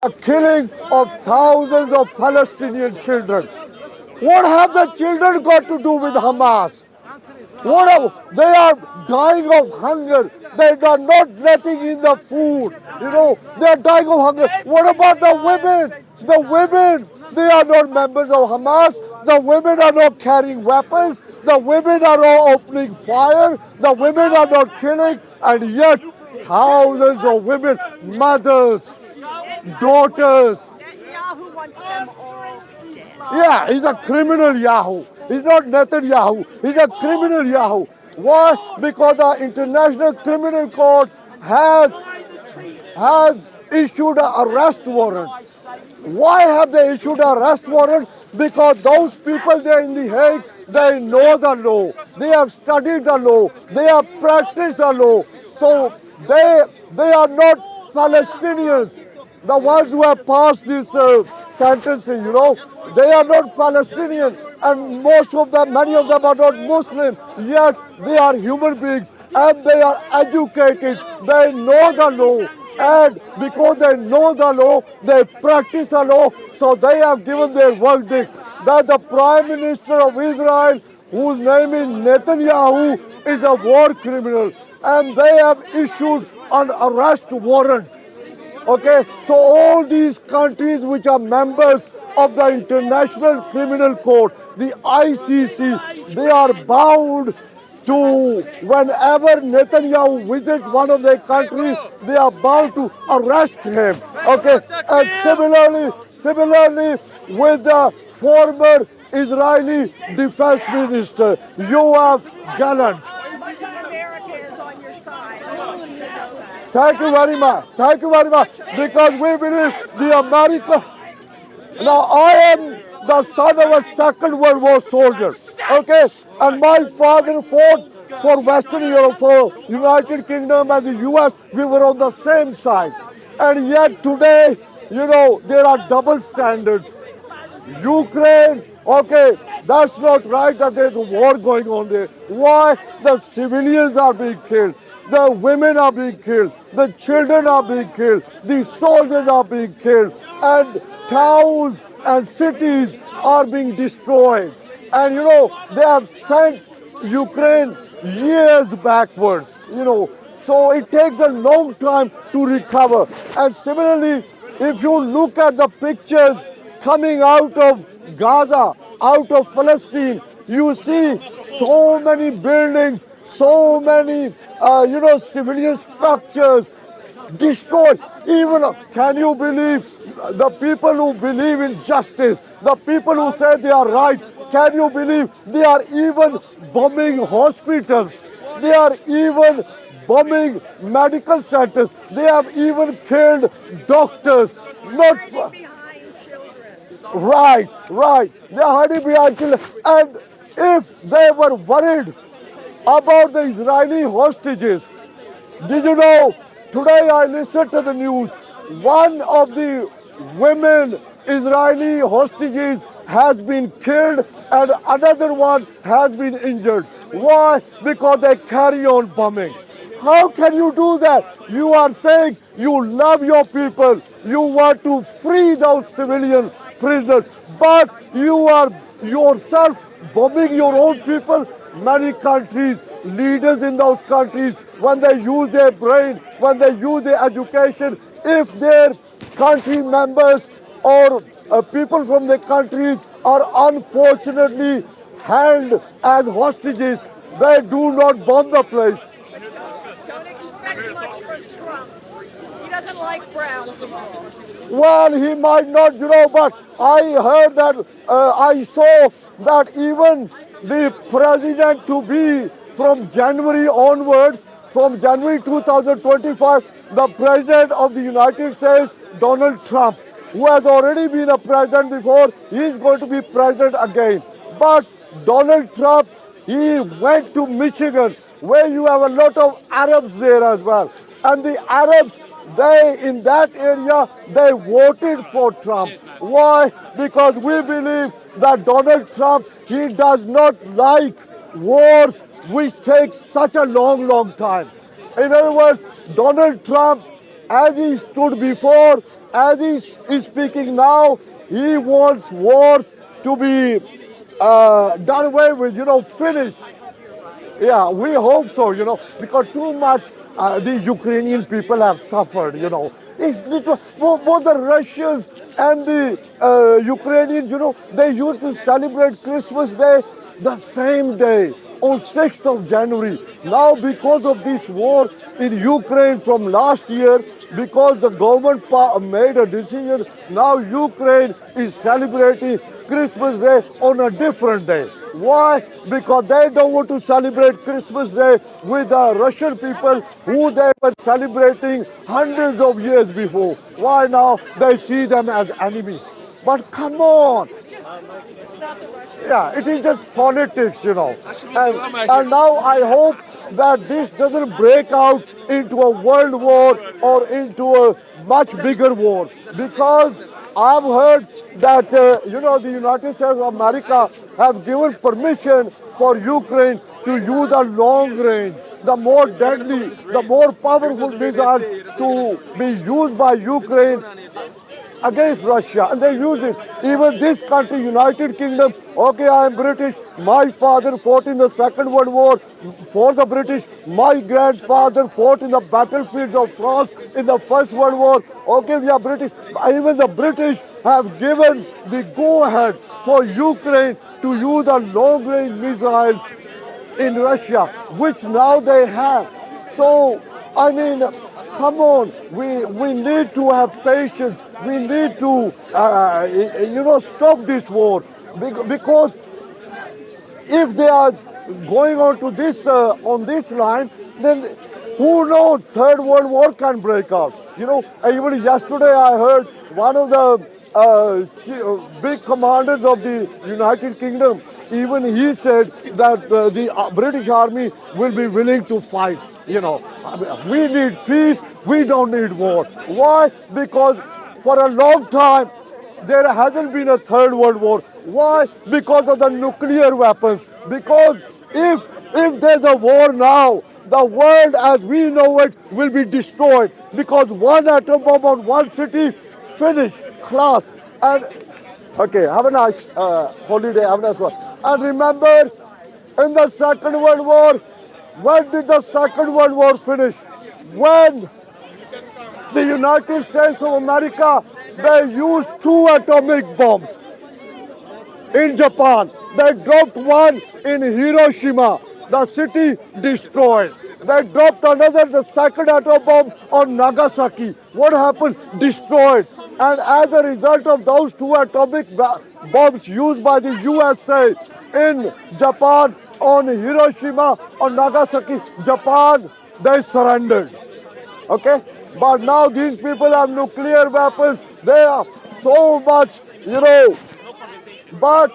a killing of thousands of Palestinian children. What have the children got to do with Hamas? They are dying of hunger. They are not letting in the food. They are dying of hunger. What about the women? The women, they are not members of Hamas. The women are not carrying weapons. The women are not opening fire. The women are not killing. And yet, thousands of women, mothers, daughters. Netanyahu wants them all dead. Yeah, he's a criminal Yahoo. He's not Netanyahu. He's a criminal Yahoo. Why? Because the International Criminal Court has issued an arrest warrant. Why have they issued an arrest warrant? Because those people there in The Hague, they know the law. They have studied the law. They have practiced the law. So they are not Palestinians. The ones who have passed this sentencing, they are not Palestinian, and many of them are not Muslim. Yet they are human beings, and they are educated. They know the law, and because they know the law, they practice the law. So they have given their verdict that the Prime Minister of Israel, whose name is Netanyahu, is a war criminal, and they have issued an arrest warrant. Okay, so all these countries which are members of the International Criminal Court, the ICC, they are bound to, whenever Netanyahu visits one of their countries, they are bound to arrest him. Okay, and similarly with the former Israeli Defense Minister, Yoav Gallant. Much of America is on your side. I want you to know that. Thank you very much. Thank you very much. Because we believe the America. Now, I am the son of a Second World War soldier. Okay? And my father fought for Western Europe, for United Kingdom and the US. We were on the same side. And yet today, there are double standards. Ukraine, okay, that's not right that there's a war going on there. Why? The civilians are being killed. The women are being killed. The children are being killed. The soldiers are being killed. And towns and cities are being destroyed. And they have sent Ukraine years backwards. So it takes a long time to recover. And similarly, if you look at the pictures coming out of Gaza, out of Palestine, you see so many buildings, so many, civilian structures destroyed. Even, can you believe, the people who believe in justice, the people who say they are right, can you believe they are even bombing hospitals? They are even bombing medical centers. They have even killed doctors. Not Behind children. right. They are hiding behind children. And if they were worried about the Israeli hostages, did you know, today I listened to the news, one of the women Israeli hostages has been killed and another one has been injured. Why? Because they carry on bombing. How can you do that? You are saying you love your people, you want to free those civilian prisoners, but you are yourself bombing your own people. Many countries, leaders in those countries, when they use their brain, when they use their education, if their country members or people from the countries are unfortunately held as hostages, they do not bomb the place. Don't expect much from Trump. He doesn't like brown people. Well, he might not, but I heard that, I saw that even the president to be from January onwards, from January 2025, the president of the United States, Donald Trump, who has already been a president before, he is going to be president again. But Donald Trump, he went to Michigan, where you have a lot of Arabs there as well. And the Arabs, in that area, they voted for Trump. Why? Because we believe that Donald Trump, he does not like wars which take such a long time. In other words, Donald Trump, as he stood before, as he is speaking now, he wants wars to be done away with, finished. Yeah, we hope so, because too much the Ukrainian people have suffered, It's both the Russians and the Ukrainians, they used to celebrate Christmas Day the same day on 6th of January. Now, because of this war in Ukraine from last year, because the government made a decision, now Ukraine is celebrating Christmas Day on a different day. Why? Because they don't want to celebrate Christmas Day with the Russian people who they were celebrating hundreds of years before. Why now they see them as enemies? But come on. It's not the Russians. Yeah, it is just politics, And now I hope that this doesn't break out into a world war or into a much bigger war. Because I've heard that, the United States of America have given permission for Ukraine to use a long range, the more deadly, the more powerful missiles to be used by Ukraine against Russia, and they use it. Even this country, United Kingdom, okay, I am British, my father fought in the Second World War for the British, my grandfather fought in the battlefields of France in the First World War, okay, we are British. Even the British have given the go-ahead for Ukraine to use the long-range missiles in Russia, which now they have. So, I mean, come on, we need to have patience. We need to, stop this war. Because if they are going on to this, on this line, then who knows, Third World War can break out. Even yesterday I heard one of the big commanders of the United Kingdom, even he said that the British Army will be willing to fight. We need peace, we don't need war. Why? Because for a long time there hasn't been a Third World War. Why? Because of the nuclear weapons. Because if there's a war now, the world as we know it will be destroyed. Because one atom bomb on one city, finish, class. And okay, have a nice holiday, have a nice one. And remember, in the Second World War, when did the Second World War finish? When the United States of America, they used 2 atomic bombs in Japan. They dropped one in Hiroshima, the city destroyed. They dropped another, the second atom bomb on Nagasaki. What happened? Destroyed. And as a result of those 2 atomic bombs used by the USA in Japan, on Hiroshima, on Nagasaki, Japan, they surrendered. Okay? But now these people have nuclear weapons. They are so much, but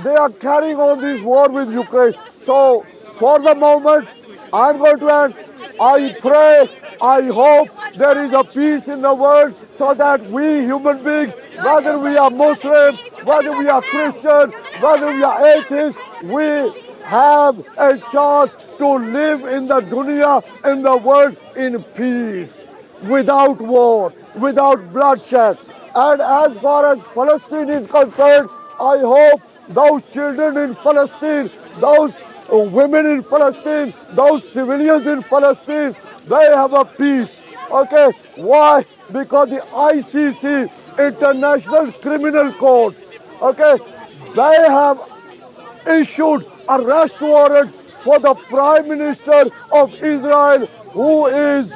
they are carrying on this war with Ukraine. So for the moment, I'm going to end. I pray, I hope there is a peace in the world so that we human beings, whether we are Muslim, whether we are Christian, whether we are atheists, we have a chance to live in the dunya, in the world, in peace, without war, without bloodshed. And as far as Palestine is concerned, I hope those children in Palestine, those women in Palestine, those civilians in Palestine, they have a peace. Okay? Why? Because the ICC, International Criminal Court, okay, they have issued arrest warrant for the Prime Minister of Israel, who is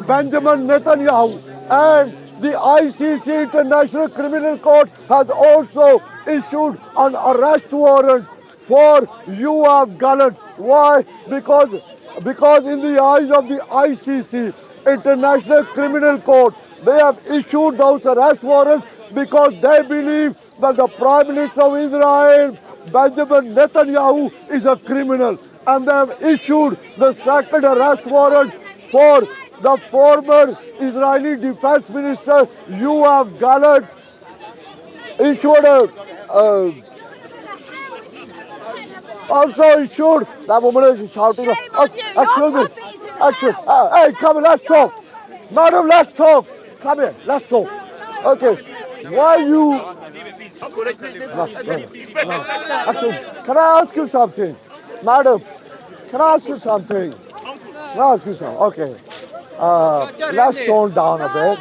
Benjamin Netanyahu. And the ICC, International Criminal Court, has also issued an arrest warrant for Yoav Gallant. Why? Because in the eyes of the ICC, International Criminal Court, they have issued those arrest warrants because they believe that the Prime Minister of Israel, Benjamin Netanyahu, is a criminal. And they have issued the second arrest warrant for the former Israeli Defense Minister, Yoav Gallant, issued also issued, that woman is shouting, excuse me. Action. Hey, come on, let's talk. Madam, let's talk. Come here, let's talk. Okay. Why you... Action. Can I ask you something? Madam, can I ask you something? Can I ask you something? Okay. Let's tone down a bit.